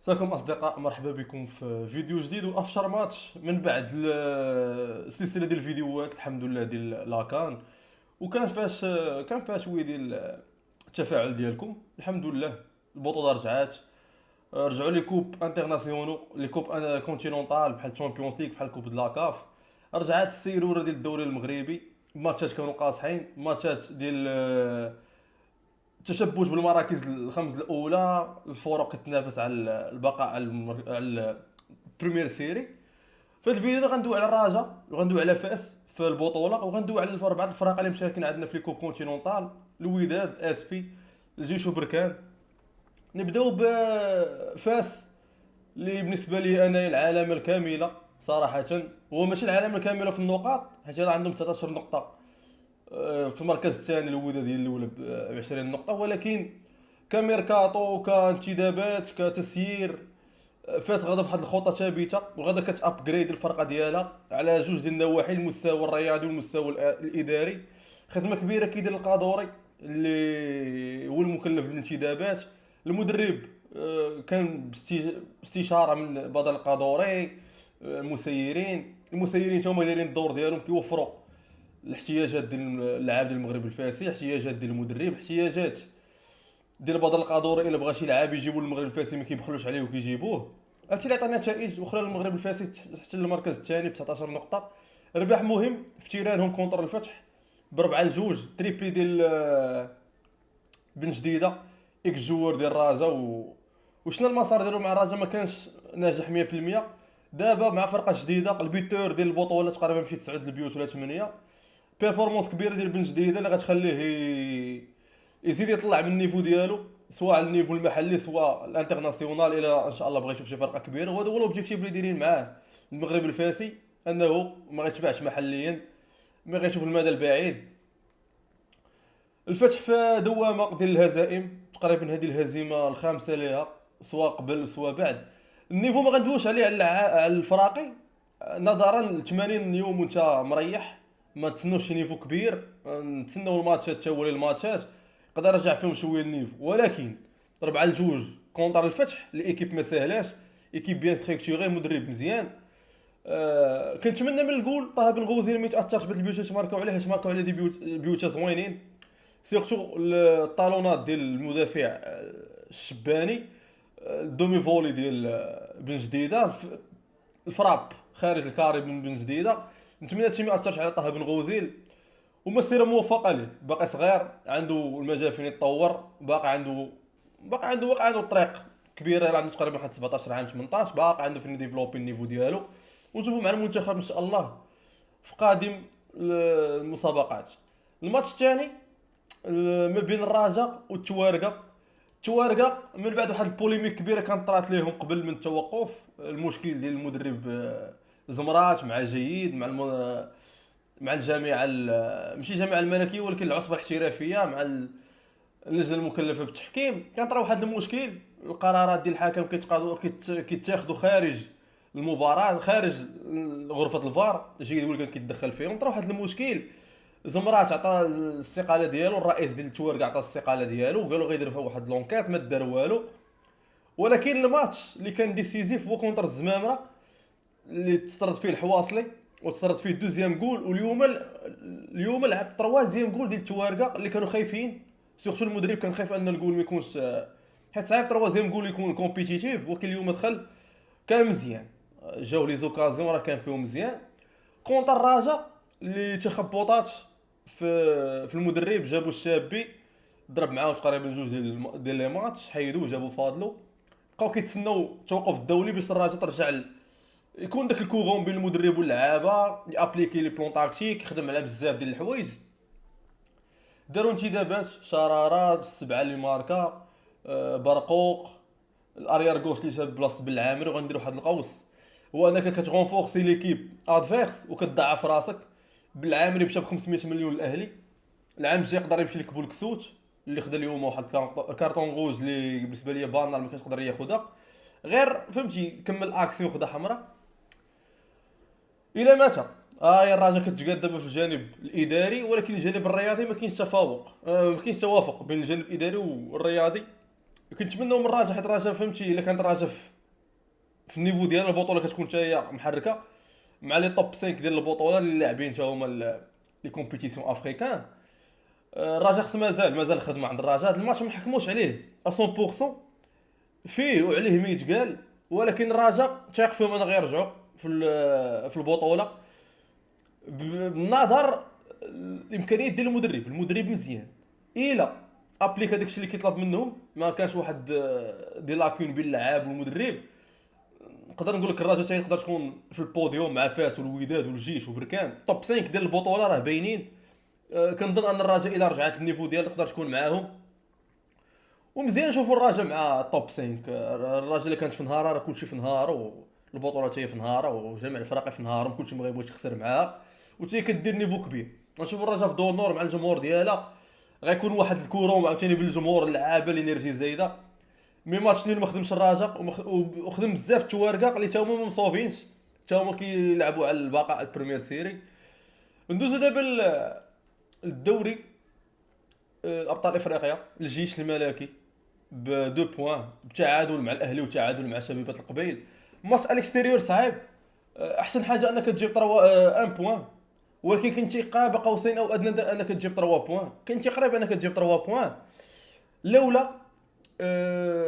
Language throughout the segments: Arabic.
مساكم اصدقاء، مرحبا بكم في فيديو جديد وافشر ماتش من بعد السلسله ديال الفيديوهات الحمد لله ديال لاكان. وكان فاش كان فيها شويه ديال التفاعل ديالكم الحمد لله. البطوله رجعات، رجعوا لي كوب انترناسيونو، لي كوب انا كونتينونتال بحال الشامبيونز ليغ بحال كوب د لاكاف. رجعات السيروره ديال الدوري المغربي، ماتشات كانوا قاصحين، ماتشات ديال التشبث بالمراكز الخمس الاولى، الفرق كتنافس على البقاء على البريمير سيري. في هذا الفيديو غندوي على الرجاء وغندوي على فاس في البطوله، وغندوي على بعض الفرق اللي مشاركين عندنا في ليكوب كونتينونتال: الوداد، اسفي، الجيش وبركان. نبداو بفاس، اللي بالنسبه لي انا العلامه الكامله صراحه. هو ماشي العلامه الكامله في النقاط، حيت راه عندهم 19 نقطه. في المركز الثاني الوداد هي الاولى ب 20 نقطه، ولكن كميركاتو، كانتدابات، كتسيير، فاس غادا فواحد الخطه ثابته، وغادا كتابجريد الفرقه ديالها على جوج ديال النواحي: المستوى الرياضي والمستوى الاداري. خدمه كبيره كيدير القادوري اللي هو المكلف بالانتدابات. المدرب كان باستشاره من بدل القادوري. المسيرين تا هما دايرين الدور ديالهم، كيوفروا الاحتياجات ديال اللاعب ديال المغرب الفاسي، احتياجات ديال المدرب، احتياجات ديال بدل القادوري. الا بغى شي لعاب يجيبوا المغرب الفاسي ما كيبخلوش عليه وكيجيبوه. هادشي اللي عطى نتائج، وخلى المغرب الفاسي حتى المركز الثاني ب 19 نقطه. ربح مهم في تيرانهم كونتر الفتح ب4-2، تريبلي ديال بن جديده، اكس جوار ديال الرجا وشنا المسار ديالو مع الرجا ما كانش ناجح 100%. دابا مع فرقه جديده، البيتور ديال البطوله تقريبا مشي 9 البيوت ولا 8. بيرفورمانس كبيره ديال بن جديده اللي غتخليه يزيد يطلع من النيفو ديالو، سواء على النيفو المحلي سواء الانترناسيونال، الى ان شاء الله بغى يشوف شي فرقه كبيره. وهذا هو الاوبجيكتيف اللي دايرين معاه المغرب الفاسي، انه ما غيتباعش محليا، ما غيشوف المدى البعيد. الفتح في دوامه ديال الهزائم، تقريبا هذه الهزيمه الخامسه ليها، سواء قبل سواء بعد. النيفو ما غندويش عليه على الفراقي، نظرا ل 80 يوم وانت مريح، ما تسنوش شي نيفو كبير. نتسناو الماتشات تا هو الماتشات يقدر يرجع فيهم شويه النيفو، ولكن 4-2 كونتر الفتح، ليكيب ما ساهلاش، ايكيب بيان ستركتوري، مدرب مزيان. كنتمنى من الجول طه بن غوزير ما يتاثرش بهاد البيوتات اللي ماركاو عليه، حيت ماركاو عليه دي بيوتات زوينين، سيرتو الطالونات ديال المدافع الشباني، الدومي فولي ديال بن جديده، الفراب خارج الكاري من بن جديده. نتمنى هادشي ما ياثرش على طه بن غوزيل، ومسيره موفقه ليه. باقي صغير، عنده المجال فين يتطور، باقي عنده الطريق كبيره، عنده تقريبا واحد 17 عام 18، باقي عنده فين يديفلوبي النيفو ديالو. ونشوفوا مع المنتخب ان شاء الله في قادم المسابقات. الماتش الثاني ما بين الرجاء والتوارقه. التوارقه من بعد واحد البوليميك كبيره كانت طرات ليهم قبل من التوقف، المشكل ديال المدرب زمرات مع جيد مع مع الجامعه ماشي الجامعه الملكيه ولكن العصبه الاحترافيه مع اللجنه المكلفه بالتحكيم. كان طرا واحد المشكل، القرارات ديال الحكم كيتاخذوا خارج المباراه، خارج غرفه الفار. جيد هو اللي كان كيتدخل فيهم. طرا واحد المشكل، زمرات عطى الاستقاله ديالو، الرئيس ديال التوارق عطى الاستقاله ديالو، وقالوا غيدير فيها واحد لونكيت، ما دار والو. ولكن الماتش اللي كان ديسيزيف هو كونتر الزمامره، اللي تسرد فيه الحواصلي وتسرد فيه دوزيام جول. اليوم لعب تروازيام جول ديال التوارقه اللي كانوا خايفين، سيرتو المدرب كان خايف ان الجول ما يكونش، حيت صعيب تروازيام جول يكون كومبيتيتيف. ولكن اليوم دخل كان مزيان، جاو لي زوكازيون راه كان فيهم مزيان. كونتر الرجاء اللي تخبطات في المدرب، جابوا الشابي ضرب معاهم تقريبا جوج ديال لي ماتش، حيدوه جابوا فاضلو. بقاو كيتسناو التوقف الدولي باش الرجاء ترجع يكون داك الكوغون بين المدرب واللعابه، يابليكي لي بلون تاكتيك، يخدم على بزاف ديال الحوايج. داروا انتدابات، شرارات، السبعه اللي ماركا، برقوق، الاريار غوش اللي جاب بلاصه بالعامري. وغندير واحد القوس، هو انك كتغونفورسي ليكيب ادفيرس وكتضعف راسك. بالعامري مشى ب 500 مليون الاهلي، العام الجاي يقدر يمشي لك بولكسوت اللي خدا اليوم واحد كارطون روج اللي بالنسبه ليا بانر ما كانش يقدر ياخذها، غير فهمتي كمل اكسيون خدا حمراء الى متى. يا الراجل كتقاد دابا في الجانب الاداري، ولكن الجانب الرياضي ما كاينش تفاوق، ما كاينش توافق بين الجانب الاداري والرياضي. كنتمناو من الرجاء، حيت الرجاء فهمتي الا كان الرجاء في النيفو ديال البطوله كتكون حتى هي محركه مع لي توب 5 ديال البطوله اللي لاعبين حتى هما لي كومبيتيسيون افريكان. الرجاء خص مازال الخدمه عند الرجاء. هذا الماتش ما حكموش عليه 100% فيه وعليه ما يتقال، ولكن الرجاء تايق فيهم انا غيرجعوا في البطوله بالنظر الامكانيات ديال المدرب مزيان. الا ابليكا داكشي اللي كيطلب منهم، ما كانش واحد دي لاكون بين اللعاب والمدرب، نقدر نقول لك الرجاء تقدر تكون في البوديوم مع فاس والوداد والجيش وبركان. توب 5 ديال البطوله راه باينين. كنظن ان الرجاء الى رجعت النيفو ديال تقدر تكون معاهم، ومزيان نشوفوا الرجاء مع توب 5. الرجاء اللي كانت في نهارها راه كلشي في نهارو، والبطوله حتى هي في نهارها، وجميع الفرق في نهارهم، كلشي ما غيبغيش يخسر معاها، وحتى هي كدير نيفو كبير. غنشوفوا الرجاء في دور نور مع الجمهور ديالها، غيكون واحد الكورون عاوتاني بالجمهور، اللعابه الانرجي زايده. مي ماتش اللي ما خدمش الرجاء وخدم بزاف التوارقه اللي تا هما ما مصوفينش، تا هما كيلعبوا على البقاء البريمير سيري. ندوزو دابا للدوري ابطال افريقيا. الجيش الملكي ب 2 بوان بتعادل مع الاهلي وتعادل مع شبيبه القبيل. ماتش الاكستيريور صعيب. احسن حاجه انك تجيب 1 بوان، ولكن كنتي قاب قوسين او ادنى انك تجيب 3 بوان، كنتي قريب انك تجيب 3 بوان لولا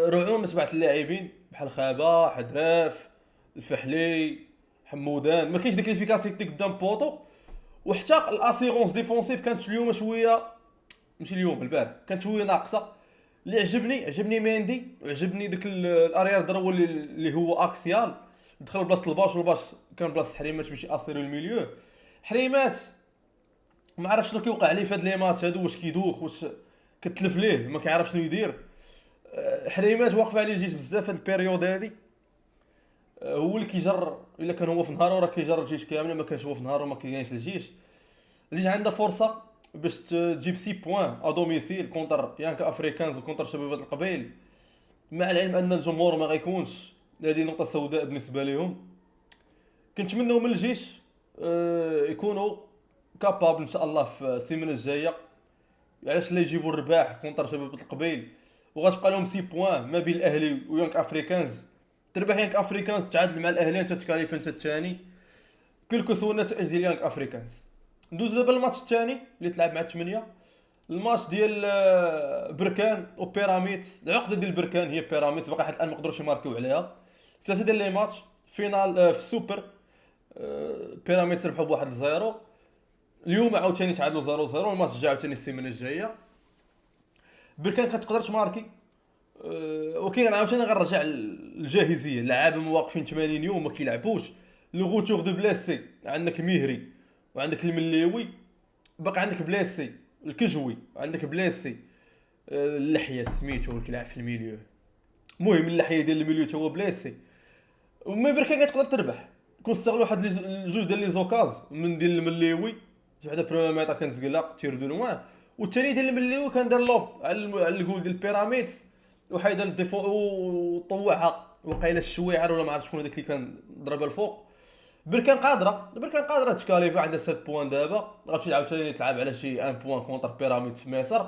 رعونه تبعت اللاعبين بحال خابا، حدراف، الفحلي، حمودان. ما كاينش ديك ليفيكاسيتي قدام بوطو، وحتى الاسيغونس ديفونسيف كانت اليوم شويه، ماشي اليوم البارح، كانت شويه ناقصه. اللي عجبني ميندي، وعجبني داك الاريار دروي اللي هو اكسيال، دخل بلاصه الباش، والباش كان بلاصه حريمات باش ياسيرو الميليو. حريمات ما عرفش شنو كيوقع ليه في هاد لي ماتش هادو، واش كيدوخ، واش كتلف ليه، ما كيعرف شنو يدير. حريمات واقف عليه الجيش بزاف هاد البيريود هادي. هو اللي كيجر، الا كان هو في نهارو راه كيجر الجيش كامل، ما كانش هو في نهارو ما كيجيش الجيش. الجيش عنده فرصه باش تجيب 6 بوان ا دوميسيل كونتر يانكا افريكانز وكونتر شباب القبيل، مع العلم ان الجمهور ما غيكونش. هذه نقطه سوداء بالنسبه لهم. كنتمنوا من الجيش يكونوا كابابل ان شاء الله في السيمانه الجايه، علاش لا يجيبوا الرباح كونتر شباب القبيل، وغتبقى لهم 6 بوان ما بين الاهلي ويانك افريكانز. تربح يانك افريكانز تعادل مع الاهلي، انت تكاليف انت الثاني، كل سوى النتائج ديال يانك افريكانز. ندوز دابا الماتش الثاني اللي تلعب مع 8. الماتش ديال بركان وبيراميد. العقده ديال بركان هي بيراميد، باقي حتى الان ما قدروش يماركيو عليها. ثلاثه ديال لي ماتش فينال في السوبر، بيراميد ربحوا بواحد الزيرو. اليوم عاوتاني تعادلوا 0-0. الماتش الجاي عاوتاني السيمانه الجايه. بركان كتقدر تماركي، ولكن عاوتاني غنرجع الجاهزيه، اللعابه مواقفين 80 يوم ما كيلعبوش. لو غوتور دو بليسي، عندك مهري وعندك المليوي، باقي عندك بليسي الكجوي، عندك بليسي اللحيه سميتو اللي كيلعب في الميليو. المهم اللحيه ديال الميليو تا هو بليسي. وما بركان كتقدر تربح، كون استغلوا واحد جوج ديال لي زوكاز من ديال المليوي. شي وحده بريمير ميطا كان زقلا تير دو لوان، والثاني ديال المليوي كان دار لوب على الجول ديال بيراميد، وحيد الديفو وطوعها وقيله الشويعر ولا ما عرفت شكون هذاك اللي كان ضربها الفوق. بركان قادره تكاليفا، عندها 7 بوان دابا، غتمشي عاوتاني تلعب على شي 1 بوان كونتر بيراميد في مصر.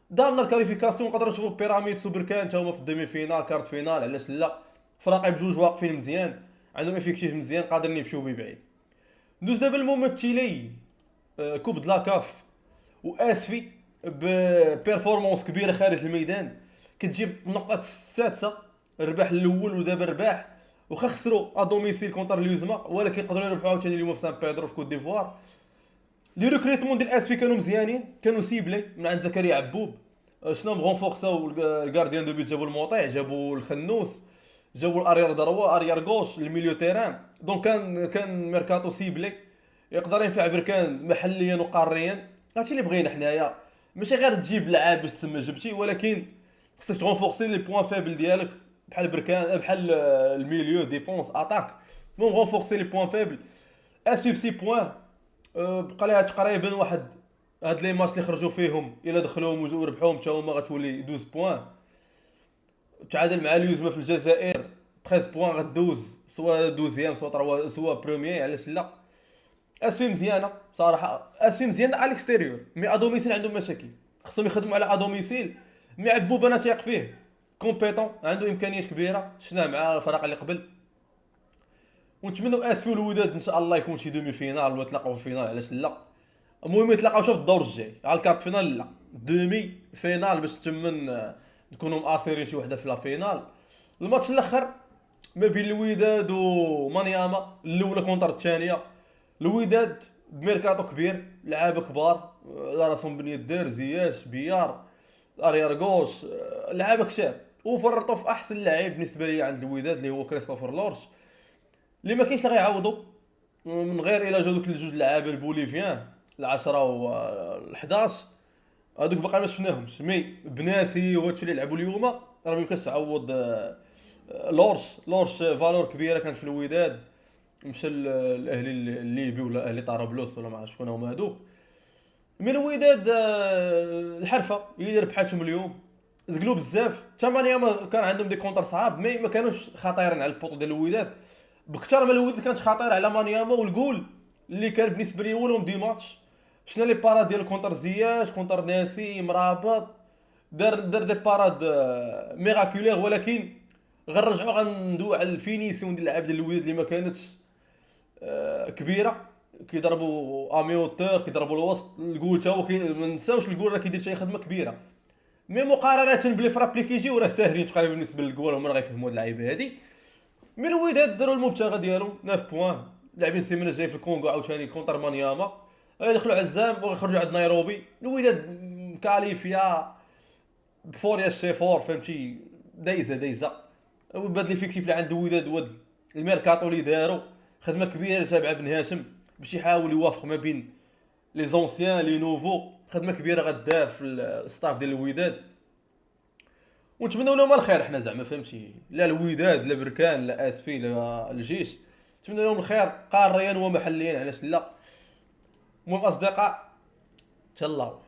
دارنا الكاليفيكاسيون، نقدروا نشوفوا بيراميد وبركان تا هما في الديمي فينال كارت فينال، علاش لا؟ فراقي بجوج واقفين مزيان، عندهم افيكتيف مزيان، قادرين يمشيو ببعيد. ندوز دابا الممثلين كوب دلاكاف واسفي ببيرفورمانس كبيره خارج الميدان. كتجيب النقطه السادسه، الرباح الاول ودابا الرباح، واخا خسروا ا دوميسيل كونتر اليوزما، ولكن قدروا يربحوا عاوتاني اليوم في سان بيدرو في كوت ديفوار. لي ريكريتمون ديال اسفي كانوا مزيانين، كانوا سيبلي من عند زكريا عبوب. شنو مغونفورساو الكارديان دو بيت، جابوا المطيع، جابوا الخنوس، جابوا الاريار دروا، اريار غوش، الميليو تيران. دونك كان ميركاتو سيبلي يقدر ينفع بركان محليا وقاريا. هادشي اللي بغينا حنايا، ماشي غير تجيب لعاب باش تسمى جبتي، ولكن خصك تغونفورسي لي بوين فابل ديالك، بحال بركان بحال الميليو ديفونس اتاك. المهم غونفورسي لي بوين فابل. اسيب 6 بوين، بقى لها تقريبا واحد هاد لي ماتش اللي خرجوا فيهم الا دخلوهم وربحوهم حتى هما غتولي 12 بوين. تعادل مع اليوزما في الجزائر 13 بوين، غدوز سوا دوزيام سوا بروميير، علاش لا؟ اسفي مزيانه صراحه، اسفي مزيانه على الاكستيريور، مي ادوميسيل عندهم مشاكل، خصهم يخدموا على ادوميسيل. مي عبوب انا تايق فيه، كومبيتون، عنده امكانيات كبيره، شفناه مع الفرق اللي قبل. ونتمنوا اسفو الوداد ان شاء الله يكون شي دومي فينال ولا تلاقاو في الفينال، علاش لا. المهم يتلاقاو في الدور الجاي، على الكارت فينال لا، دومي فينال باش تمن نكونوا مآثرين شي وحده في لا فينال. الماتش الاخر ما بين الوداد ومانياما، الاولى كونتر الثانيه. الوداد بميركاتو كبير، لعابه كبار، على راسهم بن يدير، زياش، بيار، اريارغوش، لعابه كثار. وفرطوا في احسن لاعب بالنسبه لي عند الوداد اللي هو كريستوفر لورش، اللي ما كاينش اللي غيعوضو، من غير الا جاو دوك الجوج لعابه البوليفيان، العشرة و 11، هذوك باقي ما شفناهمش. مي بناسي وهادشي اللي لعبوا اليوم راه ما يمكنش تعوض. لورش فالور كبيره كانت في الوداد، مشى الاهلي الليبي ولا اهلي طرابلس ولا ما عرفت شكون هما هذوك. من الوداد الحرفه يدير بحالهم اليوم، زقلوا بزاف. ثمانية ما كان عندهم دي كونتر صعاب، مي ما كانوش خطيرين على البوطو ديال الوداد بكثر ما الوداد كانت خطيره على مانياما. والجول اللي كان بالنسبه لي هو لهم دي ماتش، شنا لي باراد ديال كونتر زياش، كونتر ناسي مرابط، دار دي باراد ميراكولير. ولكن غنرجعوا غندوي على الفينيسيون ديال اللعاب ديال الوداد اللي ما كانتش كبيره. كيضربوا اميوتور، كيضربوا الوسط، الجول تا هو ما نساوش الجول راه كيدير شي خدمه كبيره. مي مقارنه بلي فراب اللي كيجيو راه ساهلين تقريبا بالنسبه للجول، هما راه غيفهموا هاد اللعيبه هادي. من الوداد داروا المبتغى ديالهم 9 بوان، لاعبين السيمانه الجايه في الكونغو عاوتاني كونتر مانياما، غيدخلوا عزام وغيخرجوا عند نيروبي. الوداد كاليفيا بفوريا الشيفور، فهمتي، دايزه. وبهاد ليفيكتيف اللي عند الوداد، واد الميركاتو اللي داروا خدمه كبيره تابعه بن هاشم باش يحاول يوافق ما بين لي زونسيان لي نوفو، خدمه كبيره غدار في الستاف ديال الوداد. ونتمنوا لهم الخير حنا زعما، فهمتي، لا الوداد لا بركان لا اسفي لا الجيش، نتمنى لهم الخير قاريا ومحليا، علاش لا. المهم اصدقاء، تهلاو.